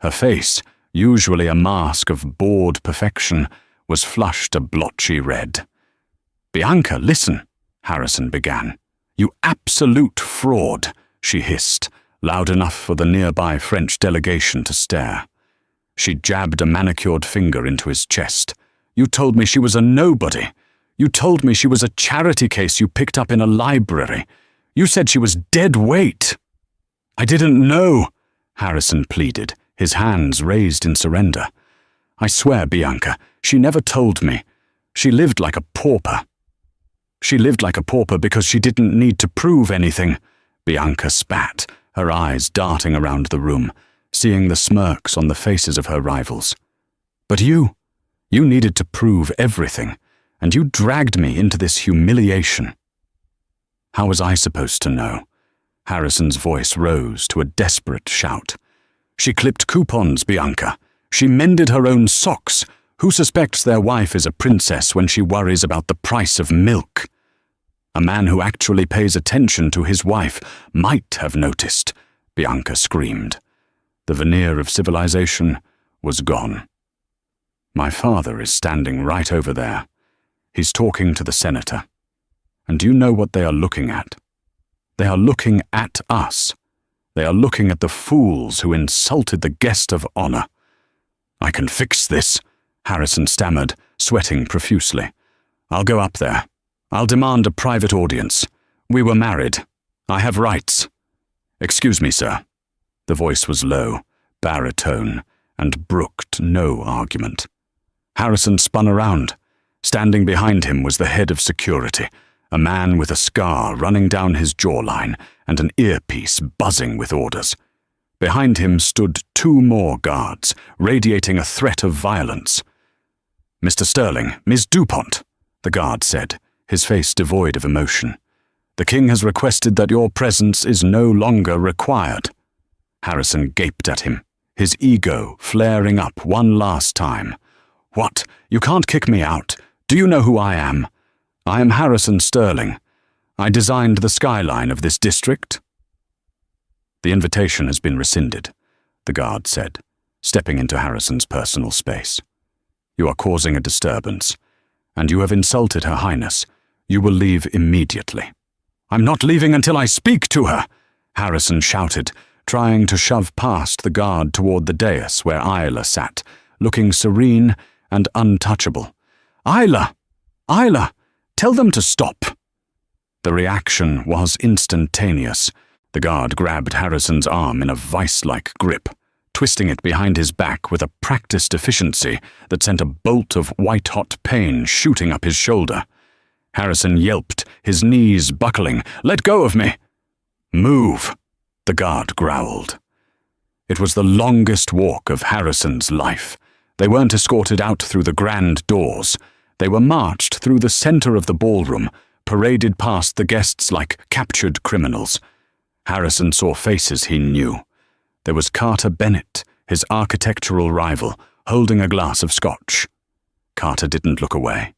Her face, usually a mask of bored perfection, was flushed a blotchy red. "Bianca, listen," Harrison began. "You absolute fraud," she hissed, loud enough for the nearby French delegation to stare. She jabbed a manicured finger into his chest. "You told me she was a nobody. You told me she was a charity case you picked up in a library. You said she was dead weight." "I didn't know," Harrison pleaded, his hands raised in surrender. "I swear, Bianca, she never told me. She lived like a pauper." "She lived like a pauper because she didn't need to prove anything," Bianca spat, her eyes darting around the room. seeing the smirks on the faces of her rivals. "But you needed to prove everything, and you dragged me into this humiliation." How was I supposed to know? Harrison's voice rose to a desperate shout. "She clipped coupons, Bianca. She mended her own socks. Who suspects their wife is a princess when she worries about the price of milk? A man who actually pays attention to his wife might have noticed," Bianca screamed. The veneer of civilization was gone. "My father is standing right over there. He's talking to the senator. And do you know what they are looking at? They are looking at us. They are looking at the fools who insulted the guest of honor." "I can fix this," Harrison stammered, sweating profusely. "I'll go up there. I'll demand a private audience. We were married. I have rights." "Excuse me, sir." The voice was low, baritone, and brooked no argument. Harrison spun around. Standing behind him was the head of security, a man with a scar running down his jawline and an earpiece buzzing with orders. Behind him stood 2 more guards, radiating a threat of violence. "Mr. Sterling, Miss DuPont," the guard said, his face devoid of emotion. "The king has requested that your presence is no longer required." Harrison gaped at him, his ego flaring up one last time. "What? You can't kick me out. Do you know who I am? I am Harrison Sterling. I designed the skyline of this district." "The invitation has been rescinded," the guard said, stepping into Harrison's personal space. "You are causing a disturbance, and you have insulted Her Highness. You will leave immediately." "I'm not leaving until I speak to her," Harrison shouted, trying to shove past the guard toward the dais where Isla sat, looking serene and untouchable. "Isla! Isla! Tell them to stop!" The reaction was instantaneous. The guard grabbed Harrison's arm in a vice-like grip, twisting it behind his back with a practiced efficiency that sent a bolt of white-hot pain shooting up his shoulder. Harrison yelped, his knees buckling. "Let go of me!" "Move!" the guard growled. It was the longest walk of Harrison's life. They weren't escorted out through the grand doors. They were marched through the center of the ballroom, paraded past the guests like captured criminals. Harrison saw faces he knew. There was Carter Bennett, his architectural rival, holding a glass of scotch. Carter didn't look away.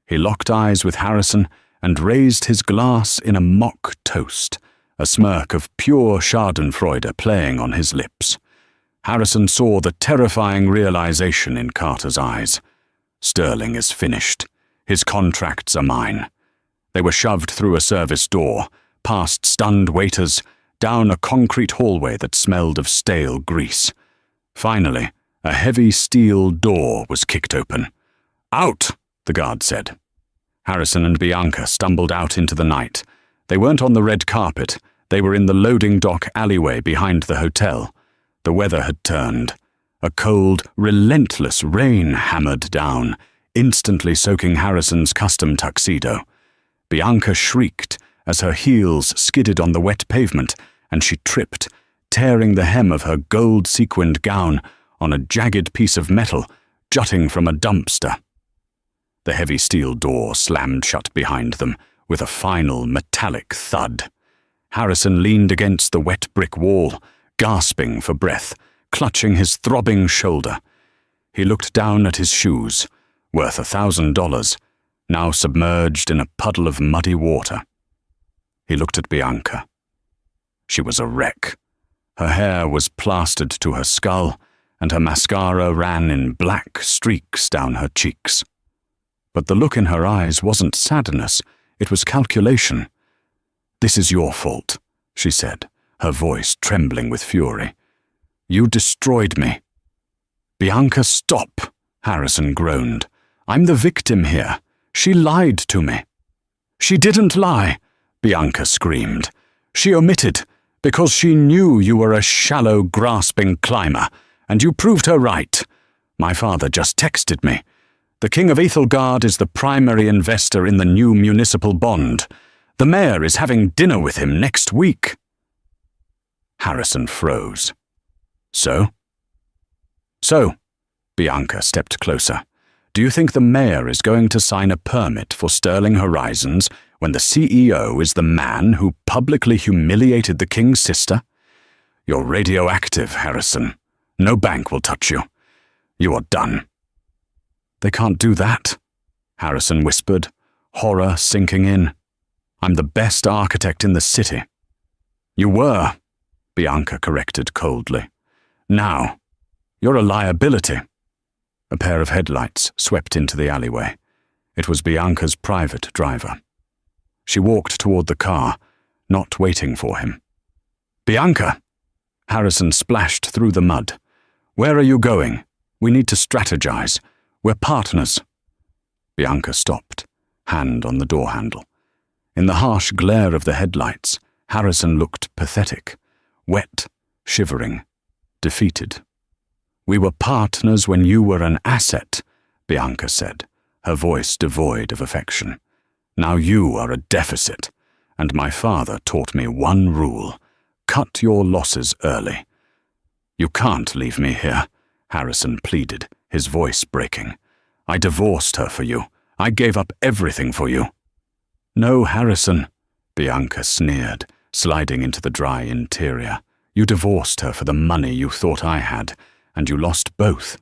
He locked eyes with Harrison and raised his glass in a mock toast, a smirk of pure schadenfreude playing on his lips. Harrison saw the terrifying realization in Carter's eyes. Sterling is finished. His contracts are mine. They were shoved through a service door, past stunned waiters, down a concrete hallway that smelled of stale grease. Finally, a heavy steel door was kicked open. "Out!" the guard said. Harrison and Bianca stumbled out into the night. They weren't on the red carpet. They were in the loading dock alleyway behind the hotel. The weather had turned. A cold, relentless rain hammered down, instantly soaking Harrison's custom tuxedo. Bianca shrieked as her heels skidded on the wet pavement, and she tripped, tearing the hem of her gold-sequined gown on a jagged piece of metal jutting from a dumpster. The heavy steel door slammed shut behind them with a final metallic thud. Harrison leaned against the wet brick wall, gasping for breath, clutching his throbbing shoulder. He looked down at his shoes, worth $1,000, now submerged in a puddle of muddy water. He looked at Bianca. She was a wreck. Her hair was plastered to her skull, and her mascara ran in black streaks down her cheeks. But the look in her eyes wasn't sadness, it was calculation. "This is your fault," she said, her voice trembling with fury. "You destroyed me." "Bianca, stop," Harrison groaned. "I'm the victim here. She lied to me." "She didn't lie," Bianca screamed. "She omitted, because she knew you were a shallow, grasping climber, and you proved her right. My father just texted me. The King of Ethelgard is the primary investor in the new municipal bond. The mayor is having dinner with him next week." Harrison froze. So? So, Bianca stepped closer. Do you think the mayor is going to sign a permit for Sterling Horizons when the CEO is the man who publicly humiliated the king's sister? You're radioactive, Harrison. No bank will touch you. You are done. They can't do that, Harrison whispered, horror sinking in. I'm the best architect in the city. You were, Bianca corrected coldly. Now, you're a liability. A pair of headlights swept into the alleyway. It was Bianca's private driver. She walked toward the car, not waiting for him. Bianca! Harrison splashed through the mud. Where are you going? We need to strategize. We're partners. Bianca stopped, hand on the door handle. In the harsh glare of the headlights, Harrison looked pathetic, wet, shivering, defeated. We were partners when you were an asset, Bianca said, her voice devoid of affection. Now you are a deficit, and my father taught me one rule: cut your losses early. You can't leave me here, Harrison pleaded, his voice breaking. I divorced her for you. I gave up everything for you. No, Harrison, Bianca sneered, sliding into the dry interior. You divorced her for the money you thought I had, and you lost both.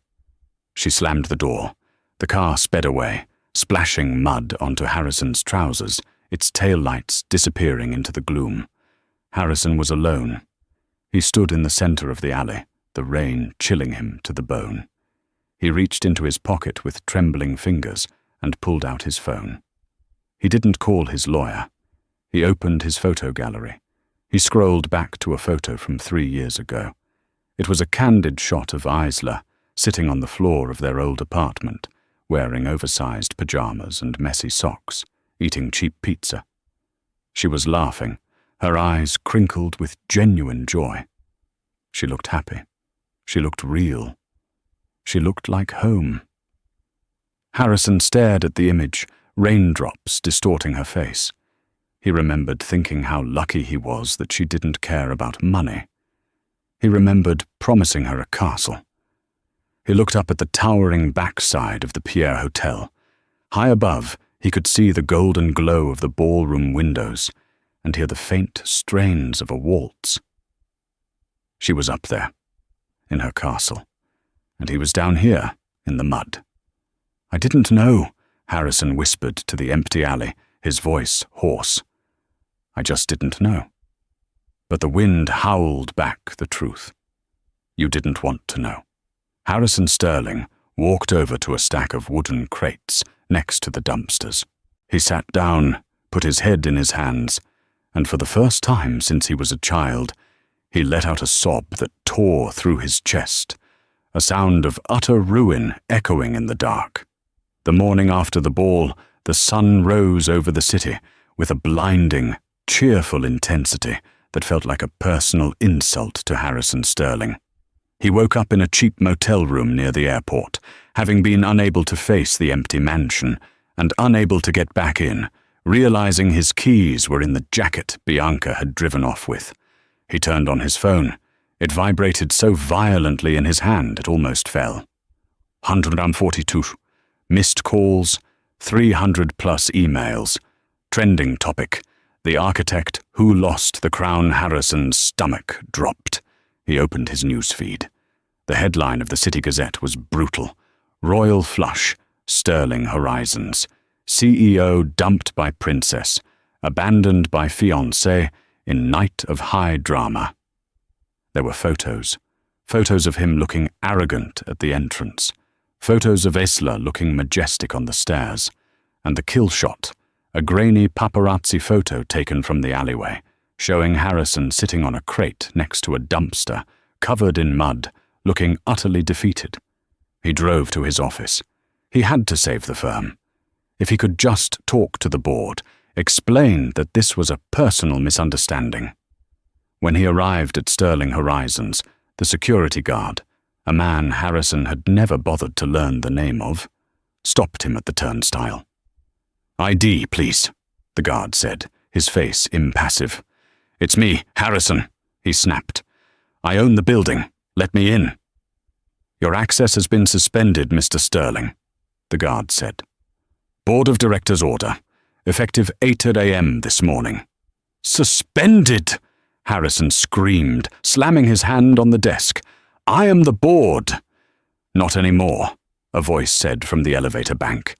She slammed the door. The car sped away, splashing mud onto Harrison's trousers, its taillights disappearing into the gloom. Harrison was alone. He stood in the center of the alley, the rain chilling him to the bone. He reached into his pocket with trembling fingers and pulled out his phone. He didn't call his lawyer. He opened his photo gallery. He scrolled back to a photo from 3 years ago. It was a candid shot of Isla, sitting on the floor of their old apartment, wearing oversized pajamas and messy socks, eating cheap pizza. She was laughing, her eyes crinkled with genuine joy. She looked happy. She looked real. She looked like home. Harrison stared at the image, raindrops distorting her face. He remembered thinking how lucky he was that she didn't care about money. He remembered promising her a castle. He looked up at the towering backside of the Pierre Hotel. High above, he could see the golden glow of the ballroom windows and hear the faint strains of a waltz. She was up there, in her castle, and he was down here, in the mud. I didn't know, Harrison whispered to the empty alley, his voice hoarse. I just didn't know. But the wind howled back the truth. You didn't want to know. Harrison Sterling walked over to a stack of wooden crates next to the dumpsters. He sat down, put his head in his hands, and for the first time since he was a child, he let out a sob that tore through his chest, a sound of utter ruin echoing in the dark. The morning after the ball, the sun rose over the city with a blinding, cheerful intensity that felt like a personal insult to Harrison Sterling. He woke up in a cheap motel room near the airport, having been unable to face the empty mansion and unable to get back in, realizing his keys were in the jacket Bianca had driven off with. He turned on his phone. It vibrated so violently in his hand it almost fell. 142. Missed calls, 300+ emails. Trending topic. The architect who lost the crown Harrison's stomach dropped. He opened his newsfeed. The headline of the City Gazette was brutal. Royal flush, Sterling Horizons. CEO dumped by princess, abandoned by fiancé in night of high drama. There were photos of him looking arrogant at the entrance, photos of Isla looking majestic on the stairs, and the kill shot, a grainy paparazzi photo taken from the alleyway, showing Harrison sitting on a crate next to a dumpster, covered in mud, looking utterly defeated. He drove to his office. He had to save the firm. If he could just talk to the board, explain that this was a personal misunderstanding. When he arrived at Sterling Horizons, the security guard, a man Harrison had never bothered to learn the name of, stopped him at the turnstile. ID, please, the guard said, his face impassive. It's me, Harrison, he snapped. I own the building. Let me in. Your access has been suspended, Mr. Sterling, the guard said. Board of Directors order, effective 8 a.m. this morning. Suspended! Harrison screamed, slamming his hand on the desk. I am the board. Not anymore, a voice said from the elevator bank.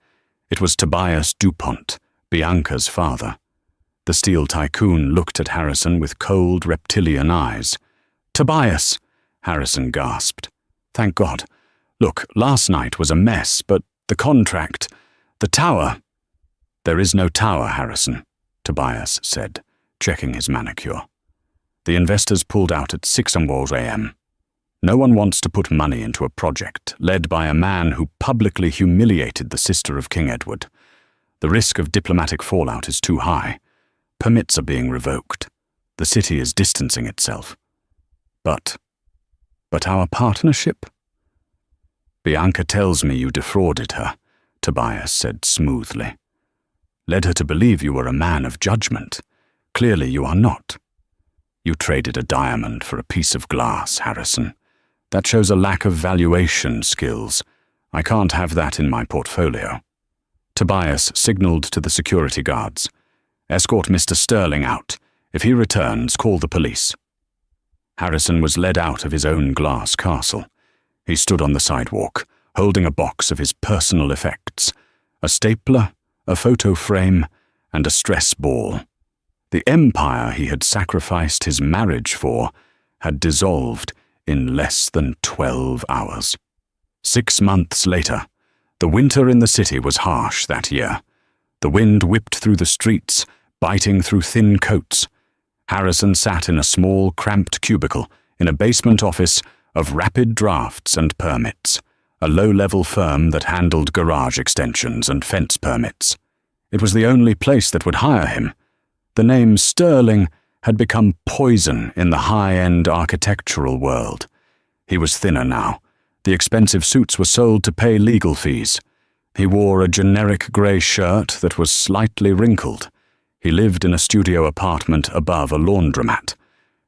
It was Tobias DuPont, Bianca's father. The steel tycoon looked at Harrison with cold, reptilian eyes. Tobias, Harrison gasped. Thank God. Look, last night was a mess, but the contract, the tower. There is no tower, Harrison, Tobias said, checking his manicure. The investors pulled out at 6 a.m. No one wants to put money into a project led by a man who publicly humiliated the sister of King Edward. The risk of diplomatic fallout is too high. Permits are being revoked. The city is distancing itself. But our partnership? Bianca tells me you defrauded her, Tobias said smoothly. Led her to believe you were a man of judgment. Clearly you are not. You traded a diamond for a piece of glass, Harrison. That shows a lack of valuation skills. I can't have that in my portfolio. Tobias signaled to the security guards. Escort Mr. Sterling out. If he returns, call the police. Harrison was led out of his own glass castle. He stood on the sidewalk, holding a box of his personal effects, a stapler, a photo frame, and a stress ball. The empire he had sacrificed his marriage for had dissolved in less than 12 hours. 6 months later, the winter in the city was harsh that year. The wind whipped through the streets, biting through thin coats. Harrison sat in a small, cramped cubicle in a basement office of Rapid Drafts and Permits, a low-level firm that handled garage extensions and fence permits. It was the only place that would hire him. The name Sterling had become poison in the high-end architectural world. He was thinner now. The expensive suits were sold to pay legal fees. He wore a generic grey shirt that was slightly wrinkled. He lived in a studio apartment above a laundromat.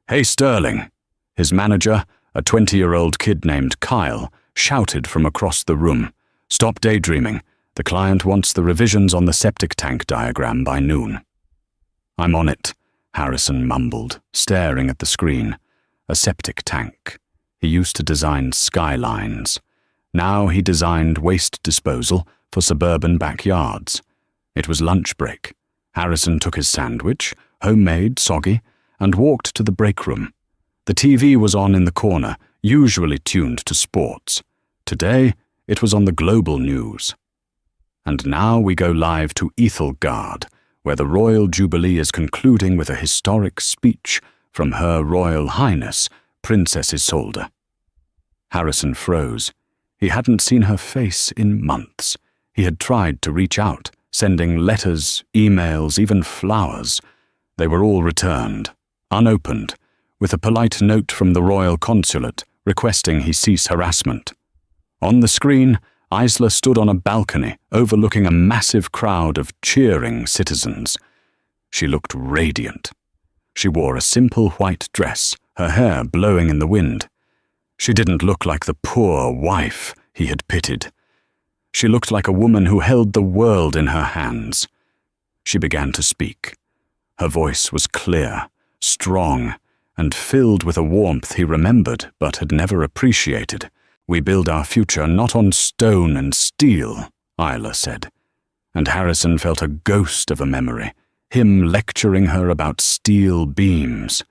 Hey, Sterling! His manager, a 20-year-old kid named Kyle, shouted from across the room. Stop daydreaming. The client wants the revisions on the septic tank diagram by noon. I'm on it, Harrison mumbled, staring at the screen. A septic tank. He used to design skylines. Now he designed waste disposal for suburban backyards. It was lunch break. Harrison took his sandwich, homemade, soggy, and walked to the break room. The TV was on in the corner, usually tuned to sports. Today, it was on the global news. And now we go live to Ethelgard, where the Royal Jubilee is concluding with a historic speech from Her Royal Highness, Princess Isolde. Harrison froze. He hadn't seen her face in months. He had tried to reach out, sending letters, emails, even flowers. They were all returned, unopened, with a polite note from the Royal Consulate requesting he cease harassment. On the screen, Isla stood on a balcony overlooking a massive crowd of cheering citizens. She looked radiant. She wore a simple white dress, her hair blowing in the wind. She didn't look like the poor wife he had pitied. She looked like a woman who held the world in her hands. She began to speak. Her voice was clear, strong, and filled with a warmth he remembered but had never appreciated. We build our future not on stone and steel, Isla said. And Harrison felt a ghost of a memory, him lecturing her about steel beams.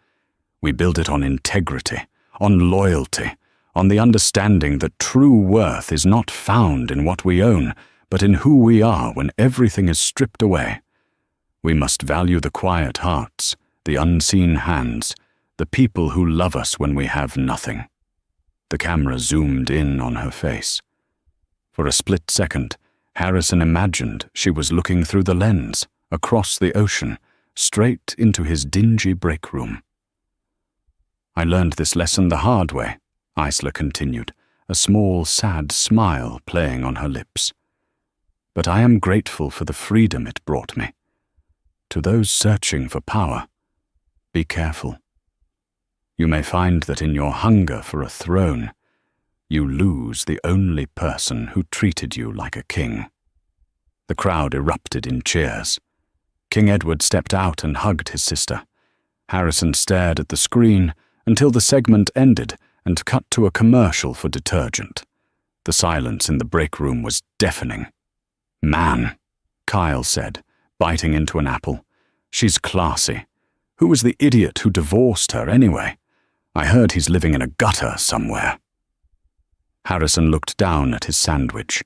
We build it on integrity, on loyalty, on the understanding that true worth is not found in what we own, but in who we are when everything is stripped away. We must value the quiet hearts, the unseen hands, the people who love us when we have nothing. The camera zoomed in on her face. For a split second, Harrison imagined she was looking through the lens, across the ocean, straight into his dingy break room. I learned this lesson the hard way, Isla continued, a small, sad smile playing on her lips. But I am grateful for the freedom it brought me. To those searching for power, be careful. you may find that in your hunger for a throne, you lose the only person who treated you like a king." The crowd erupted in cheers. King Edward stepped out and hugged his sister. Harrison stared at the screen until the segment ended and cut to a commercial for detergent. The silence in the break room was deafening. "Man," Kyle said, biting into an apple. "She's classy. Who was the idiot who divorced her anyway? I heard he's living in a gutter somewhere." Harrison looked down at his sandwich.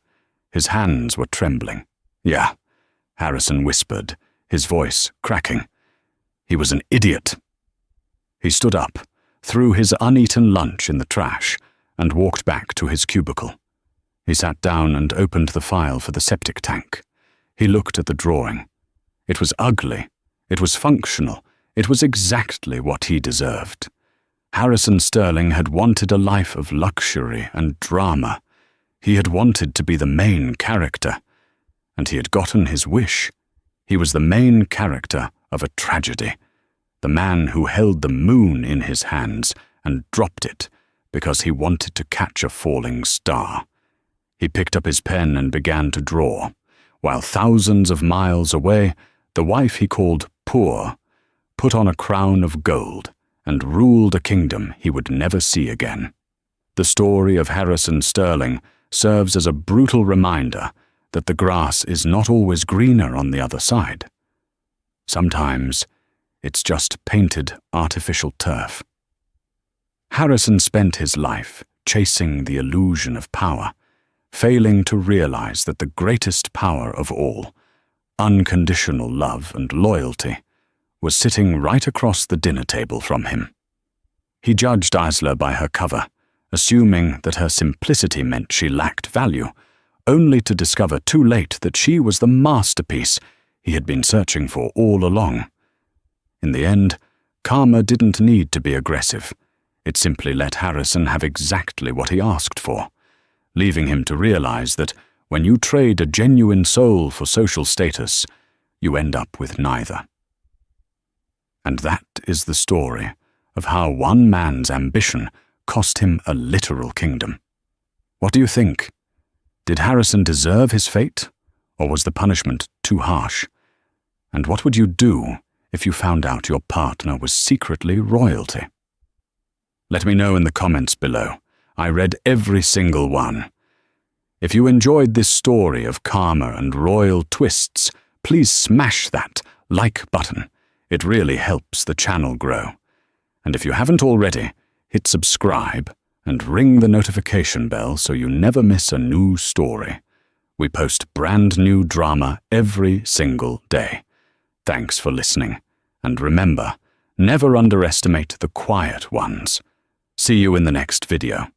His hands were trembling. "Yeah," Harrison whispered, his voice cracking. "He was an idiot." He stood up, threw his uneaten lunch in the trash, and walked back to his cubicle. He sat down and opened the file for the septic tank. He looked at the drawing. It was ugly. It was functional. It was exactly what he deserved. Harrison Sterling had wanted a life of luxury and drama. He had wanted to be the main character, and he had gotten his wish. He was the main character of a tragedy, the man who held the moon in his hands and dropped it because he wanted to catch a falling star. He picked up his pen and began to draw, while thousands of miles away, the wife he called Poor put on a crown of gold and ruled a kingdom he would never see again. The story of Harrison Sterling serves as a brutal reminder that the grass is not always greener on the other side. Sometimes it's just painted artificial turf. Harrison spent his life chasing the illusion of power, failing to realize that the greatest power of all, unconditional love and loyalty, was sitting right across the dinner table from him. He judged Isla by her cover, assuming that her simplicity meant she lacked value, only to discover too late that she was the masterpiece he had been searching for all along. In the end, karma didn't need to be aggressive. It simply let Harrison have exactly what he asked for, leaving him to realize that when you trade a genuine soul for social status, you end up with neither. And that is the story of how one man's ambition cost him a literal kingdom. What do you think? Did Harrison deserve his fate, or was the punishment too harsh? And what would you do if you found out your partner was secretly royalty? Let me know in the comments below. I read every single one. If you enjoyed this story of karma and royal twists, please smash that like button. It really helps the channel grow. And if you haven't already, hit subscribe and ring the notification bell so you never miss a new story. We post brand new drama every single day. Thanks for listening. And remember, never underestimate the quiet ones. See you in the next video.